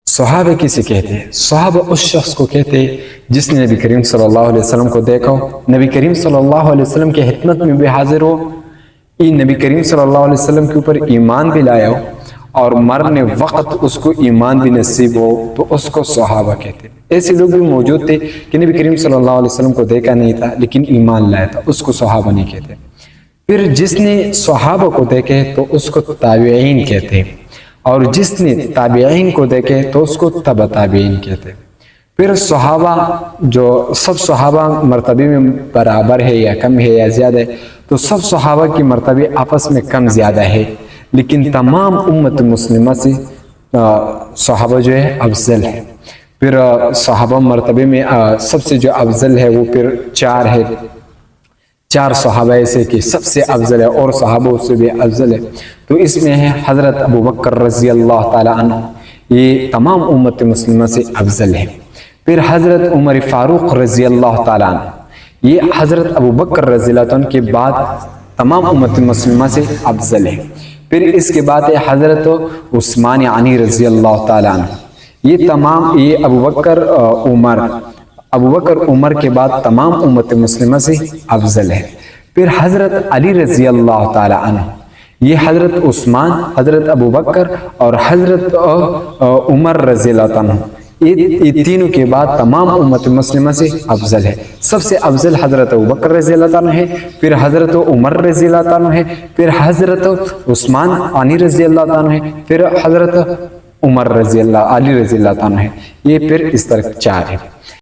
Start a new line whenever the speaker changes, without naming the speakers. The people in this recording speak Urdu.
صحابہ کسے کہتے ہیں؟ صحابہ اس شخص کو کہتے ہیں جس نے نبی کریم صلی اللہ علیہ وسلم کو دیکھا ہو، نبی کریم صلی اللہ علیہ وسلم کی خدمت میں بھی حاضر ہو، نبی کریم صلی اللہ علیہ وسلم کے اوپر ایمان بھی لایا ہو، اور مرنے وقت اس کو ایمان بھی نصیب ہو، تو اس کو صحابہ کہتے ہیں۔ ایسے لوگ بھی موجود تھے کہ نبی کریم صلی اللہ علیہ وسلم کو دیکھا نہیں تھا لیکن ایمان لایا تھا، اس کو صحابہ نہیں کہتے۔ پھر جس نے صحابہ کو دیکھے تو اس کو تابعین کہتے ہیں، اور جس نے تابعین کو دیکھے تو اس کو تبع تابعین کہتے ہیں۔ پھر صحابہ جو سب صحابہ مرتبے میں برابر ہے یا کم ہے یا زیادہ ہے، تو سب صحابہ کی مرتبے آپس میں کم زیادہ ہے، لیکن تمام امت مسلمہ سے صحابہ جو ہے افضل ہے۔ پھر صحابہ مرتبے میں سب سے جو افضل ہے وہ پھر چار ہے، چار صحابہ ایسے کہ سب سے افضل ہے اور صحابہ سے بھی افضل ہے۔ تو اس میں ہے حضرت ابو بکر رضی اللہ تعالی عنہ، یہ تمام امت مسلمہ سے افضل ہے۔ پھر حضرت عمر فاروق رضی اللہ تعالی عنہ، یہ حضرت ابو بکر رضی اللہ عنہ کے بعد تمام امت مسلمہ سے افضل ہے۔ پھر اس کے بعد ہے حضرت عثمان غنی رضی اللہ تعالی عنہ، یہ ابو بکر عمر کے بعد تمام امت مسلمہ سے افضل ہے۔ پھر حضرت علی رضی اللہ تعالی عنہ، یہ حضرت عثمان، حضرت ابو بکر اور حضرت عمر رضی اللہ عنہ، یہ تینوں کے بعد تمام امت مسلمہ سے افضل ہے۔ سب سے افضل حضرت ابو بکر رضی اللہ عنہ ہے، پھر حضرت عمر رضی اللہ عنہ ہے، پھر حضرت عثمان غنی رضی اللہ عنہ ہے، پھر حضرت عمر رضی اللہ علی رضی اللہ عنہ ہے، یہ پھر اس طرح چار ہے۔